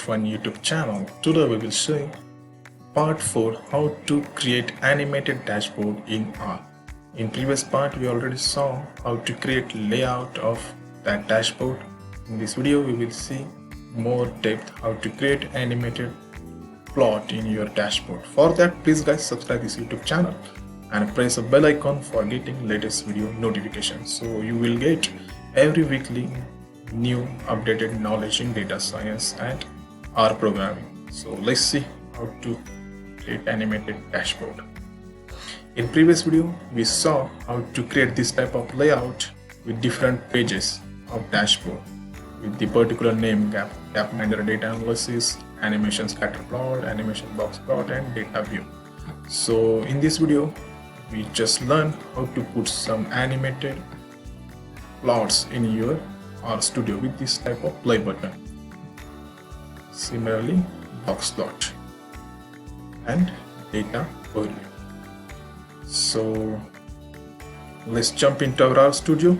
Fun YouTube channel. Today we will show part 4 how to create animated dashboard in R. In previous part we already saw how to create layout of that dashboard. In this video we will see more depth how to create animated plot in your dashboard. For that, please guys subscribe this YouTube channel and press a bell icon for getting latest video notifications, so you will get every weekly new updated knowledge in data science and R programming. So let's see how to create animated dashboard. In previous video we saw how to create this type of layout with different pages of dashboard with the particular name Gapminder data analysis, animation scatter plot, animation box plot, and data view. So in this video we just learn how to put some animated plots in your R Studio with this type of play button. Similarly, box plot and data overview. So let's jump into our R Studio.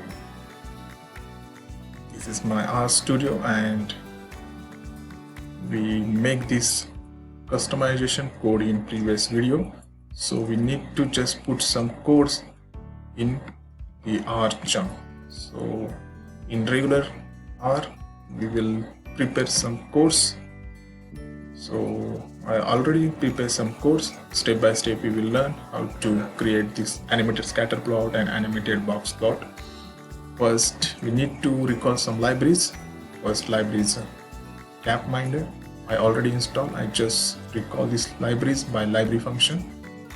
This is my R Studio and we make this customization code in previous video. So we need to just put some codes in the R chunk. So in regular R we will prepare some codes. So I already prepared some codes. Step by step we will learn how to create this animated scatter plot and animated box plot. First we need to recall some libraries. First library is Gapminder. I already installed. I just recall these libraries by library function.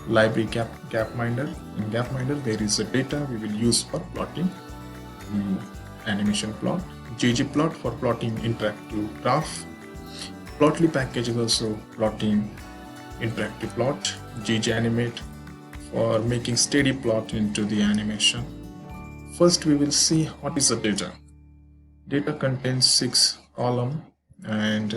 Library Gapminder. In Gapminder there is a data we will use for plotting the animation plot. ggplot for plotting interactive graph. Plotly package is also plotting interactive plot. gganimate for making steady plot into the animation. First we will see what is the data. Data contains 6 columns, and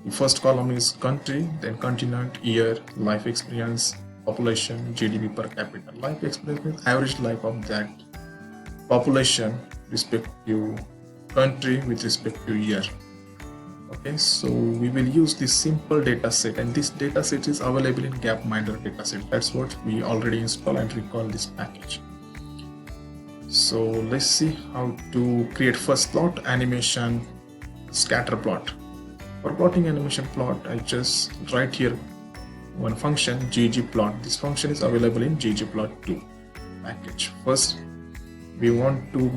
the first column is country, then continent, year, life experience, population, GDP per capita. Life experience means average life of that population respect to country with respect to year. Okay, so we will use this simple data set, and this data set is available in Gapminder dataset. That's what we already installed and recall this package. So let's see how to create first plot, animation scatter plot. For plotting animation plot, I just write here one function ggplot. This function is available in ggplot2 package. First we want to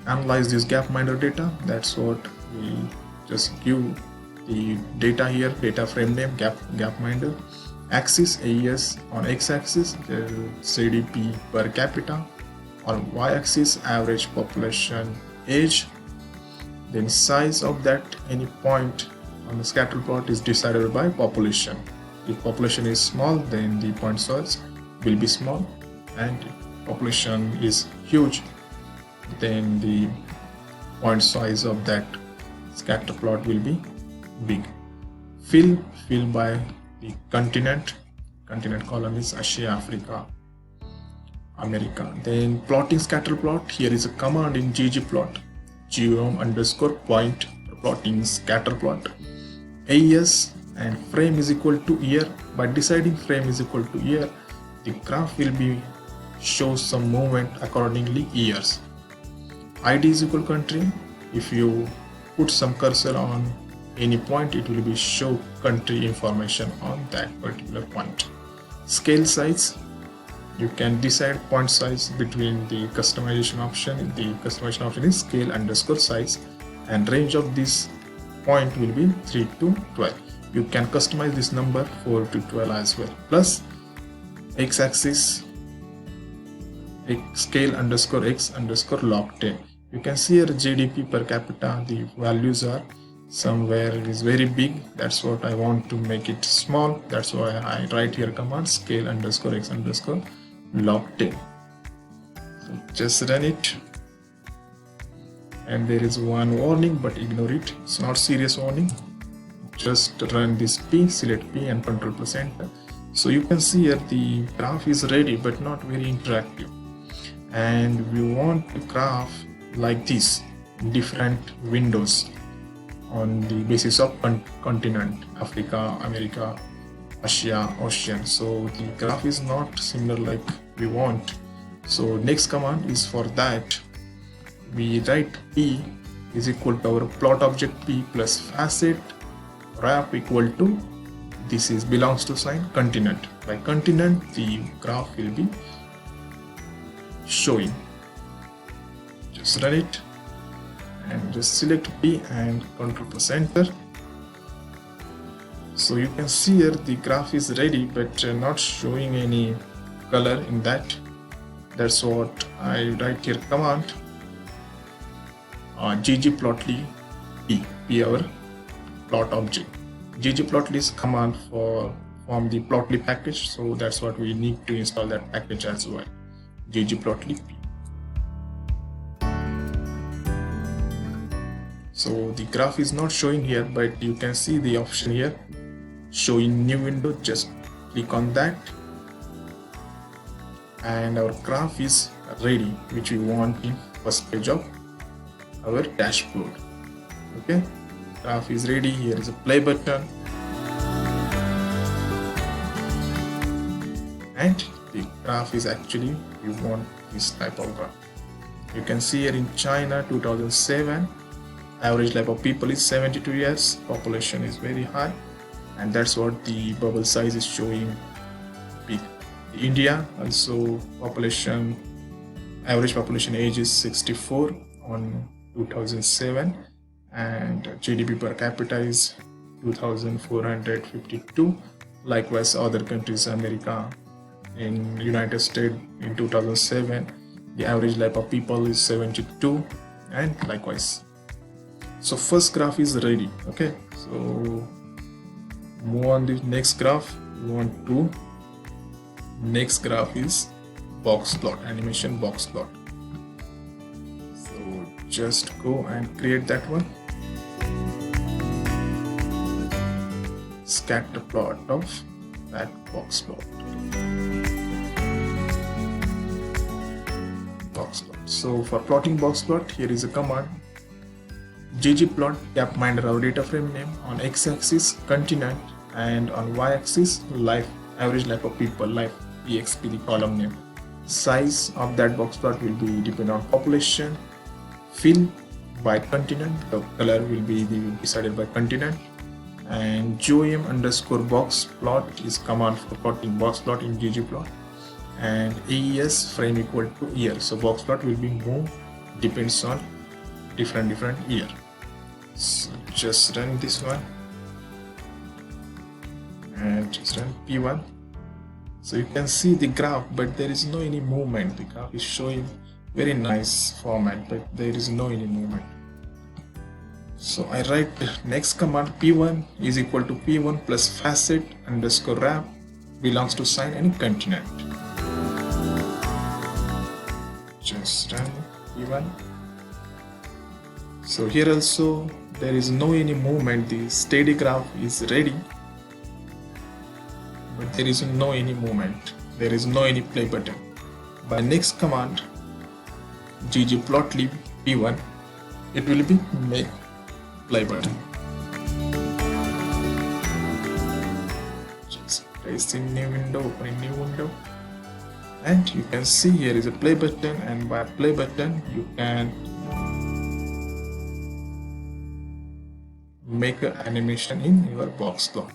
analyze this Gapminder data. That's what we just give the data here. Data frame name Gapminder. Axis AES, on x-axis GDP per capita, on y-axis average population age. Then size of that any point on the scatter plot is decided by population. If population is small, then the point size will be small, and population is huge, then the point size of that scatter plot will be big. Fill by the continent column is Asia, Africa, America. Then plotting scatter plot, here is a command in ggplot, geom_point plotting scatter plot. AES and frame is equal to year. By deciding frame is equal to year, the graph will be show some movement accordingly years. ID is equal country. If you put some cursor on any point, it will be show country information on that particular point. Scale size, you can decide point size between the customization option. The customization option is scale_size, and range of this point will be 3 to 12. You can customize this number 4 to 12 as well. Plus x-axis scale_x_log10. You can see here GDP per capita, the values are somewhere it is very big. That's what I want to make it small. That's why I write here command scale_x_log10. So just run it, and there is one warning, but ignore it. It's not serious warning. Just run this P, select P and Ctrl+Enter. So you can see here the graph is ready but not very interactive, and we want the graph like this. different windows on the basis of continent, Africa, America, Asia, Ocean. So the graph is not similar like we want. So next command is for that. We write P is equal to our plot object P plus facet wrap equal to, this is belongs to sign continent. By continent, the graph will be showing. Just run it and just select P and Ctrl+Enter. So you can see here the graph is ready, but not showing any color in that. That's what I write here command ggplotly p our plot object. ggplotly is command from the plotly package, so that's what we need to install that package as well. ggplotly p. So the graph is not showing here, but you can see the option here showing new window. Just click on that and our graph is ready, which we want in first page of our dashboard. Okay, graph is ready. Here is a play button and the graph is actually, we want this type of graph. You can see here in China 2007, average life of people is 72 years, population is very high, and that's what the bubble size is showing big. India also population, average population age is 64 on 2007, and GDP per capita is 2,452. Likewise, other countries, America, in United States in 2007, the average life of people is 72, and likewise. So first graph is ready. Okay, so move on the next graph. We want to, next graph is box plot, animation box plot. So just go and create that one. Scatter plot of that box plot. Box plot. So for plotting box plot, here is a command ggplot gapminder, our data frame name, on x-axis continent and on y-axis life, average life of people, life exp, the column name. Size of that box plot will be dependent on population. Fill by continent, the color will be decided by continent. And GOM underscore box plot is command for plotting box plot in ggplot. And AES frame equal to year. So box plot will be moved depends on different year. So just run this one and just run P1. So you can see the graph, but there is no any movement. The graph is showing very nice format, but there is no any movement. So I write next command P1 is equal to P1 plus facet underscore wrap belongs to sign and continent. Just run P1. So here also there is no any movement. The steady graph is ready, but there is no any movement. There is no any play button. By next command ggplotly P1, it will be make play button. Just press in new window, open a new window, and you can see here is a play button, and by play button you can make an animation in your box plot.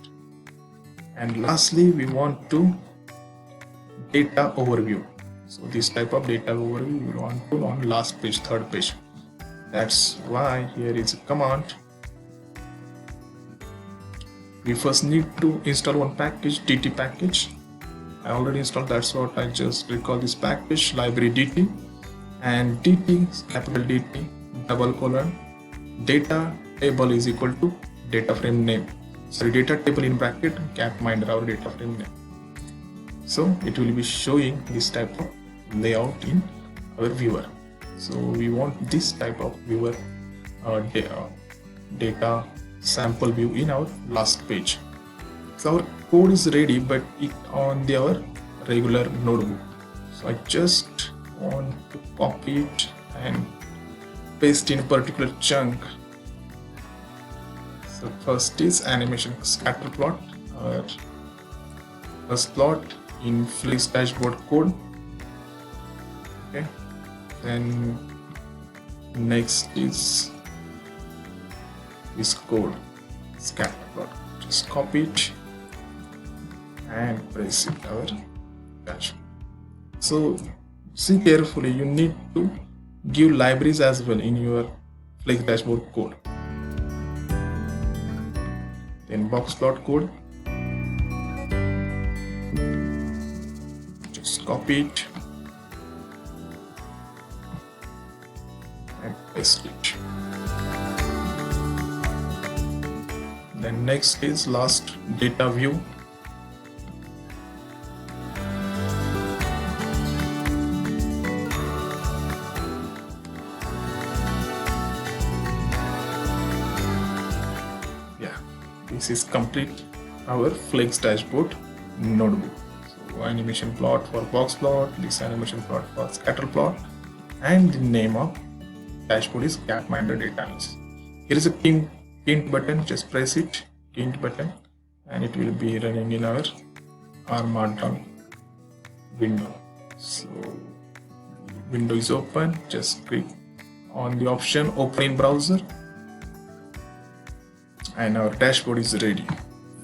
And lastly, we want to data overview. So this type of data overview we want to on last page, third page. That's why here is a command. We first need to install one package, DT package. I already installed, that's what I just recall this package, library DT, and DT, capital DT, double colon, data table is equal to data frame name. Sorry, data table in bracket, gapminder, our data frame name. So it will be showing this type of layout in our viewer. So we want this type of viewer data sample view in our last page. So our code is ready, but it on our regular notebook. So I just want to copy it and paste in a particular chunk. So first is animation scatter plot, or first plot in Flex dashboard code. Okay, then next is this code scatter plot. Just copy it and press it our dashboard. So see carefully, you need to give libraries as well in your Flex dashboard code. Then box plot code, just copy it and paste it. Then next is last data view. This is complete our Flex dashboard notebook. So animation plot for box plot, this animation plot for scatter plot, and the name of dashboard is Gapminder Data Analysis. Here is a hint button, just press it, hint button, and it will be running in our Markdown window. So window is open, just click on the option open in browser, and our dashboard is ready.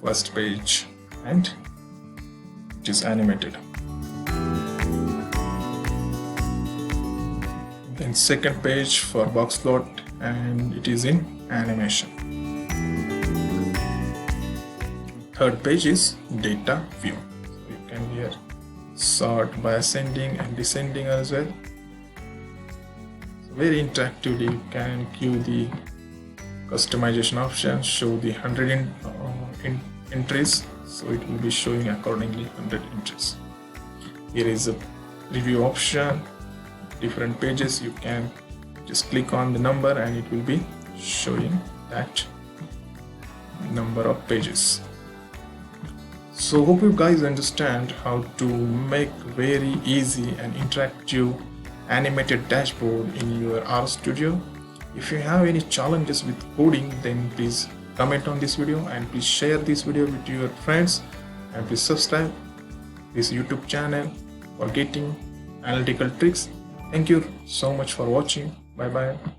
First page, and it is animated. Then second page for box plot, and it is in animation. Third page is data view. So you can here sort by ascending and descending as well. So very interactively you can queue the customization option, show the 100 entries, so it will be showing accordingly 100 entries. Here is a preview option, different pages. You can just click on the number and it will be showing that number of pages. So hope you guys understand how to make very easy and interactive animated dashboard in your RStudio. If you have any challenges with coding, then please comment on this video, and please share this video with your friends, and please subscribe this YouTube channel for getting analytical tricks. Thank you so much for watching. Bye bye.